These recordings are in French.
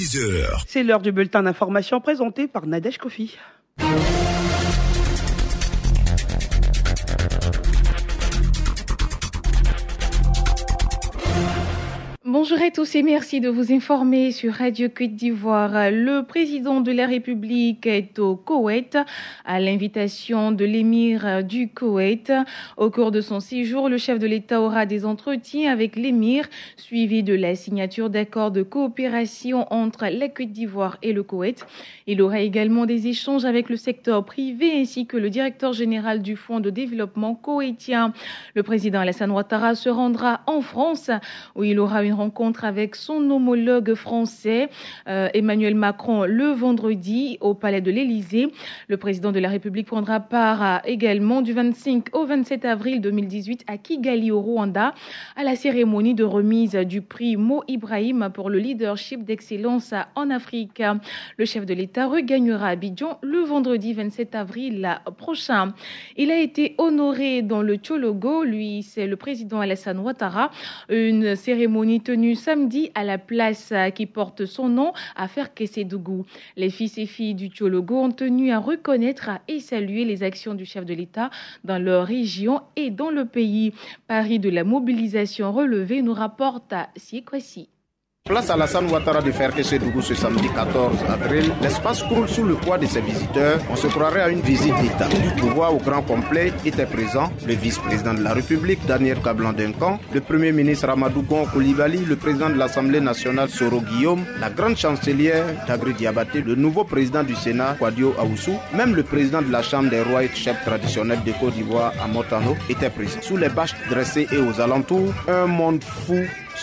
16h. C'est l'heure du bulletin d'information présenté par Nadège Kofi. Bonjour à tous et merci de vous informer sur Radio Côte d'Ivoire. Le président de la République est au Koweït à l'invitation de l'émir du Koweït. Au cours de son séjour, le chef de l'État aura des entretiens avec l'émir, suivi de la signature d'accords de coopération entre la Côte d'Ivoire et le Koweït. Il aura également des échanges avec le secteur privé ainsi que le directeur général du Fonds de développement koweïtien. Le président Alassane Ouattara se rendra en France où il aura une rencontre avec son homologue français Emmanuel Macron le vendredi au Palais de l'Élysée. Le président de la République prendra part également du 25 au 27 avril 2018 à Kigali au Rwanda à la cérémonie de remise du prix Mo Ibrahim pour le leadership d'excellence en Afrique. Le chef de l'État regagnera Abidjan le vendredi 27 avril prochain. Il a été honoré dans le Tchologo, lui c'est le président Alassane Ouattara, une cérémonie tenue samedi à la place qui porte son nom à Ferkessédougou. Les fils et filles du Tchologo ont tenu à reconnaître et saluer les actions du chef de l'État dans leur région et dans le pays. Paris de la mobilisation relevée nous rapporte à Siekwasi. Place Alassane Ouattara de Ferkessédougou ce samedi 14 avril, l'espace croule sous le poids de ses visiteurs. On se croirait à une visite d'État. Du pouvoir au grand complet était présent le vice-président de la République, Daniel Kablan-Duncan, le premier ministre Amadou Gon Coulibaly, le président de l'Assemblée nationale Soro Guillaume, la grande chancelière Dagri Diabaté, le nouveau président du Sénat Kwadio Aoussou, même le président de la Chambre des rois et chefs traditionnels de Côte d'Ivoire Amotano était présent. Sous les bâches dressées et aux alentours, un monde fou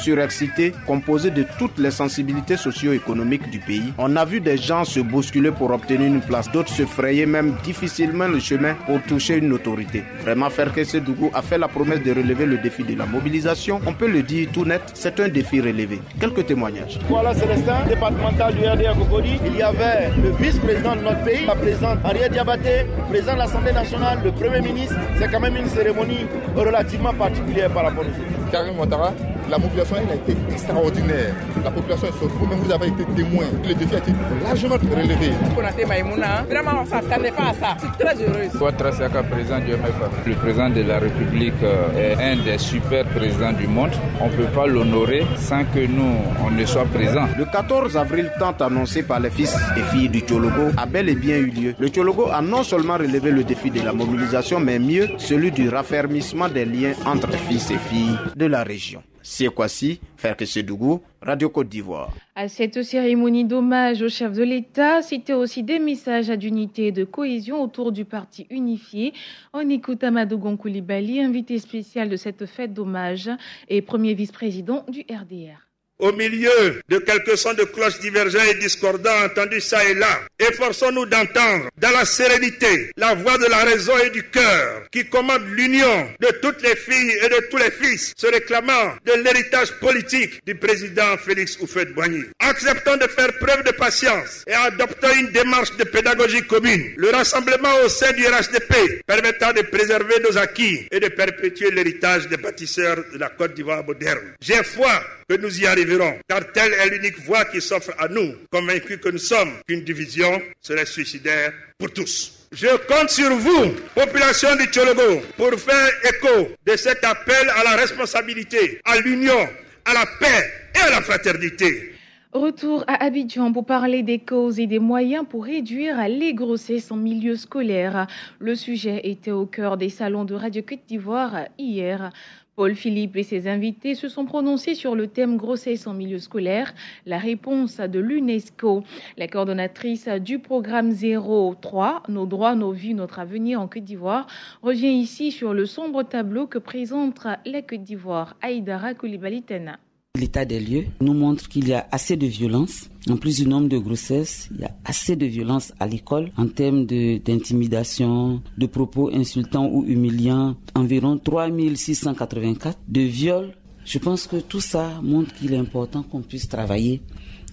surexcité, composé de toutes les sensibilités socio-économiques du pays. On a vu des gens se bousculer pour obtenir une place, d'autres se frayer même difficilement le chemin pour toucher une autorité. Vraiment, Ferkessédougou a fait la promesse de relever le défi de la mobilisation. On peut le dire tout net, c'est un défi relevé. Quelques témoignages. Voilà Célestin, départemental du RDA Cocody. Il y avait le vice-président de notre pays, la présidente Ariel Diabaté, le président de l'Assemblée nationale, le premier ministre. C'est quand même une cérémonie relativement particulière par rapport aux autres. Karim Ouattara, la mobilisation elle a été extraordinaire. La population est sortie. Vous-même, vous avez été témoin. Le défi a été largement relevé. Konaté Maïmouna, vraiment, on ne s'attendait pas à ça. C'est très heureuse. Ouattara Siaka, président du MFA. Le président de la République est un des super présidents du monde. On ne peut pas l'honorer sans que nous, on ne soit présents. Le 14 avril, tant annoncé par les fils et filles du Tchologo, a bel et bien eu lieu. Le Tchologo a non seulement relevé le défi de la mobilisation, mais mieux, celui du raffermissement des liens entre fils et filles de la région. Siekwasi, Ferkessédougou, Radio Côte d'Ivoire. À cette cérémonie d'hommage au chef de l'État, c'était aussi des messages d'unité et de cohésion autour du parti unifié. On écoute Amadou Gon Coulibaly, invité spécial de cette fête d'hommage et premier vice-président du RDR. Au milieu de quelques sons de cloches divergents et discordants entendus ça et là, efforçons-nous d'entendre dans la sérénité la voix de la raison et du cœur qui commande l'union de toutes les filles et de tous les fils se réclamant de l'héritage politique du président Félix Houphouët-Boigny. Acceptons de faire preuve de patience et adoptons une démarche de pédagogie commune. Le rassemblement au sein du RHDP permettant de préserver nos acquis et de perpétuer l'héritage des bâtisseurs de la Côte d'Ivoire moderne. J'ai foi que nous y arriverons, car telle est l'unique voie qui s'offre à nous, convaincus que nous sommes qu'une division serait suicidaire pour tous. Je compte sur vous, population du Tchologo, pour faire écho de cet appel à la responsabilité, à l'union, à la paix et à la fraternité. Retour à Abidjan pour parler des causes et des moyens pour réduire les grossesses en milieu scolaire. Le sujet était au cœur des salons de Radio Côte d'Ivoire hier. Paul Philippe et ses invités se sont prononcés sur le thème grossesse en milieu scolaire, la réponse de l'UNESCO. La coordonnatrice du programme 03, Nos droits, nos vies, notre avenir en Côte d'Ivoire, revient ici sur le sombre tableau que présente la Côte d'Ivoire. Aïdara Coulibaly-Tena. L'état des lieux nous montre qu'il y a assez de violence. En plus du nombre de grossesses, il y a assez de violence à l'école en termes d'intimidation, de propos insultants ou humiliants. Environ 3684 de viols. Je pense que tout ça montre qu'il est important qu'on puisse travailler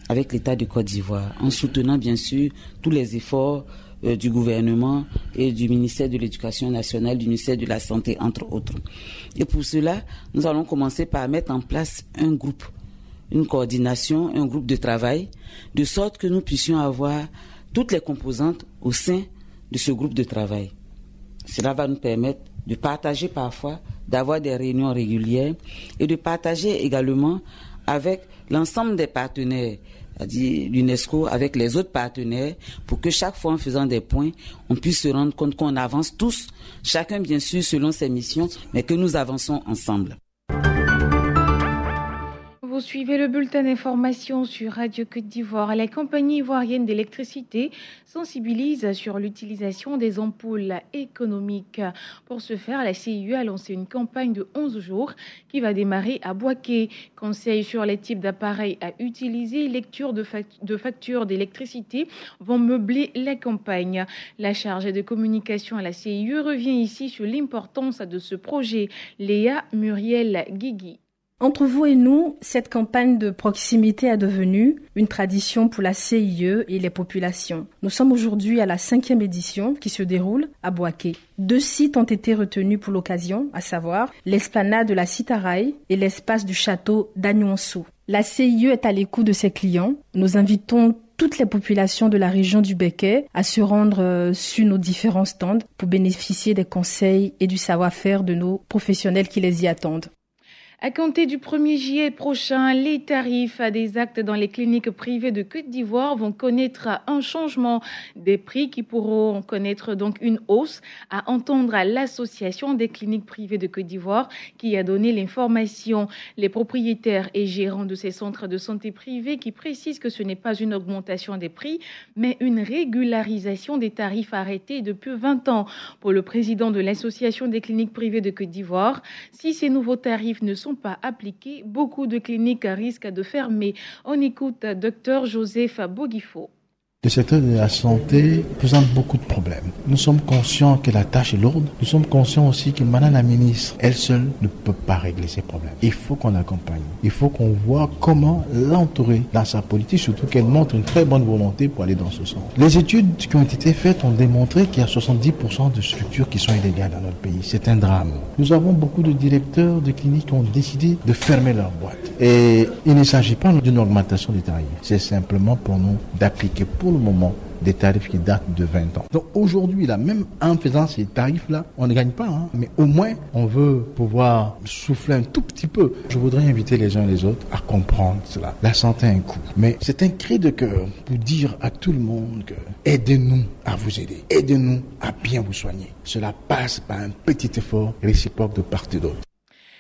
avec l'État de Côte d'Ivoire en soutenant bien sûr tous les efforts du gouvernement et du ministère de l'Éducation nationale, du ministère de la Santé, entre autres. Et pour cela, nous allons commencer par mettre en place un groupe une coordination, un groupe de travail, de sorte que nous puissions avoir toutes les composantes au sein de ce groupe de travail. Cela va nous permettre de partager parfois, d'avoir des réunions régulières et de partager également avec l'ensemble des partenaires, c'est-à-dire l'UNESCO, avec les autres partenaires, pour que chaque fois en faisant des points, on puisse se rendre compte qu'on avance tous, chacun bien sûr selon ses missions, mais que nous avançons ensemble. Vous suivez le bulletin d'information sur Radio Côte d'Ivoire. La compagnie ivoirienne d'électricité sensibilise sur l'utilisation des ampoules économiques. Pour ce faire, la CIE a lancé une campagne de 11 jours qui va démarrer à Boaké. Conseils sur les types d'appareils à utiliser, lecture de factures d'électricité vont meubler la campagne. La chargée de communication à la CIE revient ici sur l'importance de ce projet. Léa Muriel Guigui. Entre vous et nous, cette campagne de proximité est devenue une tradition pour la CIE et les populations. Nous sommes aujourd'hui à la 5e édition qui se déroule à Boaké. 2 sites ont été retenus pour l'occasion, à savoir l'esplanade de la Citaraï et l'espace du château d'Agnuansou. La CIE est à l'écoute de ses clients. Nous invitons toutes les populations de la région du Béquet à se rendre sur nos différents stands pour bénéficier des conseils et du savoir-faire de nos professionnels qui les y attendent. À compter du 1er juillet prochain, les tarifs des actes dans les cliniques privées de Côte d'Ivoire vont connaître un changement des prix qui pourront connaître donc une hausse, à entendre à l'association des cliniques privées de Côte d'Ivoire qui a donné l'information. Les propriétaires et gérants de ces centres de santé privés qui précisent que ce n'est pas une augmentation des prix, mais une régularisation des tarifs arrêtés depuis 20 ans. Pour le président de l'association des cliniques privées de Côte d'Ivoire, si ces nouveaux tarifs ne sont pas appliqués, beaucoup de cliniques risquent de fermer. On écoute Dr Joseph Boguifo. Le secteur de la santé présente beaucoup de problèmes. Nous sommes conscients que la tâche est lourde. Nous sommes conscients aussi que Madame la ministre, elle seule, ne peut pas régler ces problèmes. Il faut qu'on l'accompagne. Il faut qu'on voit comment l'entourer dans sa politique, surtout qu'elle montre une très bonne volonté pour aller dans ce sens. Les études qui ont été faites ont démontré qu'il y a 70% de structures qui sont illégales dans notre pays. C'est un drame. Nous avons beaucoup de directeurs de cliniques qui ont décidé de fermer leurs boîtes. Et il ne s'agit pas d'une augmentation des tarifs. C'est simplement pour nous d'appliquer pour le moment des tarifs qui datent de 20 ans. Donc aujourd'hui, là, même en faisant ces tarifs-là, on ne gagne pas, mais au moins, on veut pouvoir souffler un tout petit peu. Je voudrais inviter les uns et les autres à comprendre cela. La santé a un coût, mais c'est un cri de cœur pour dire à tout le monde que aidez-nous à vous aider, aidez-nous à bien vous soigner. Cela passe par un petit effort réciproque de part et d'autre.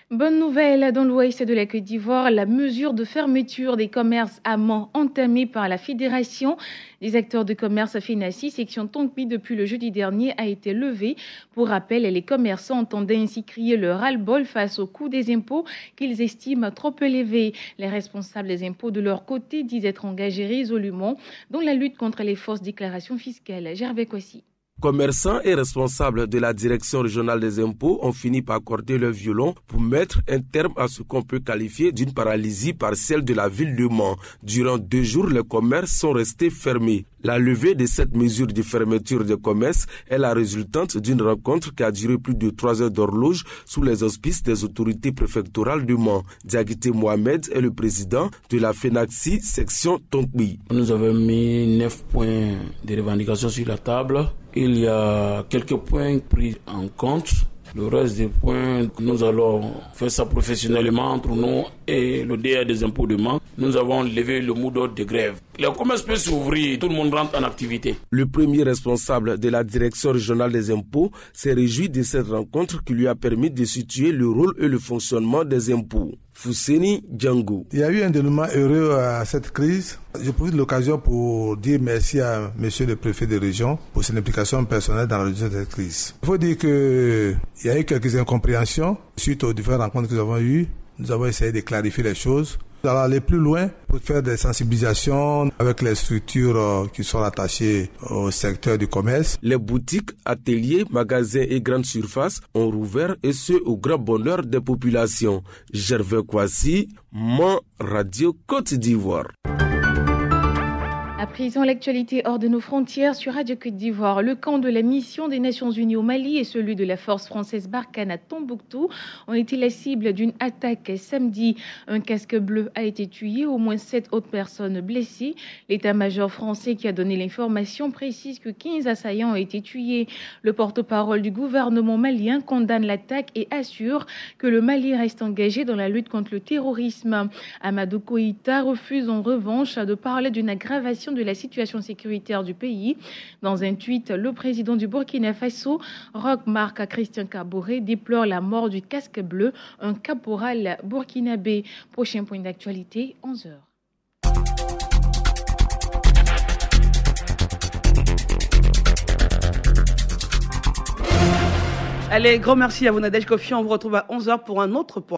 Bonne nouvelle, dans l'ouest de la Côte d'Ivoire, la mesure de fermeture des commerces à Mans entamée par la Fédération des acteurs de commerce FENACI, section Tonkpi, depuis le jeudi dernier, a été levée. Pour rappel, les commerçants entendaient ainsi crier leur ras-le-bol face au coût des impôts qu'ils estiment trop élevés. Les responsables des impôts, de leur côté, disent être engagés résolument dans la lutte contre les fausses déclarations fiscales. Gervais Kwasi. Commerçants et responsables de la direction régionale des impôts ont fini par accorder leur violon pour mettre un terme à ce qu'on peut qualifier d'une paralysie partielle de la ville de Mans. Durant 2 jours, les commerces sont restés fermés. La levée de cette mesure de fermeture des commerces est la résultante d'une rencontre qui a duré plus de 3 heures d'horloge sous les auspices des autorités préfectorales de Mans. Diakité Mohamed est le président de la FENACI section Tonkpi. Nous avons mis 9 points de revendication sur la table. Il y a quelques points pris en compte. Le reste des points, nous allons faire ça professionnellement entre nous et le DA des impôts de Mans. Nous avons levé le mot d'ordre de grève. Le commerce peut s'ouvrir, tout le monde rentre en activité. Le premier responsable de la direction régionale des impôts s'est réjoui de cette rencontre qui lui a permis de situer le rôle et le fonctionnement des impôts. Fousseni Django. Il y a eu un dénouement heureux à cette crise. Je profite de l'occasion pour dire merci à monsieur le préfet de région pour son implication personnelle dans la résolution de cette crise. Il faut dire qu'il y a eu quelques incompréhensions suite aux différentes rencontres que nous avons eues. Nous avons essayé de clarifier les choses. Nous allons aller plus loin pour faire des sensibilisations avec les structures qui sont attachées au secteur du commerce. Les boutiques, ateliers, magasins et grandes surfaces ont rouvert et ce au grand bonheur des populations. Gervais Kwasi, Mans, Radio Côte d'Ivoire. À présent, l'actualité hors de nos frontières sur Radio Côte d'Ivoire. Le camp de la mission des Nations Unies au Mali et celui de la force française Barkhane à Tombouctou ont été la cible d'une attaque samedi. Un casque bleu a été tué, au moins 7 autres personnes blessées. L'état-major français qui a donné l'information précise que 15 assaillants ont été tués. Le porte-parole du gouvernement malien condamne l'attaque et assure que le Mali reste engagé dans la lutte contre le terrorisme. Amadou Koïta refuse en revanche de parler d'une aggravation de la situation sécuritaire du pays. Dans un tweet, le président du Burkina Faso, Roch Marc Christian Kaboré, déplore la mort du casque bleu, un caporal burkinabé. Prochain point d'actualité, 11h. Allez, grand merci à vous Nadège Kofi. On vous retrouve à 11h pour un autre point.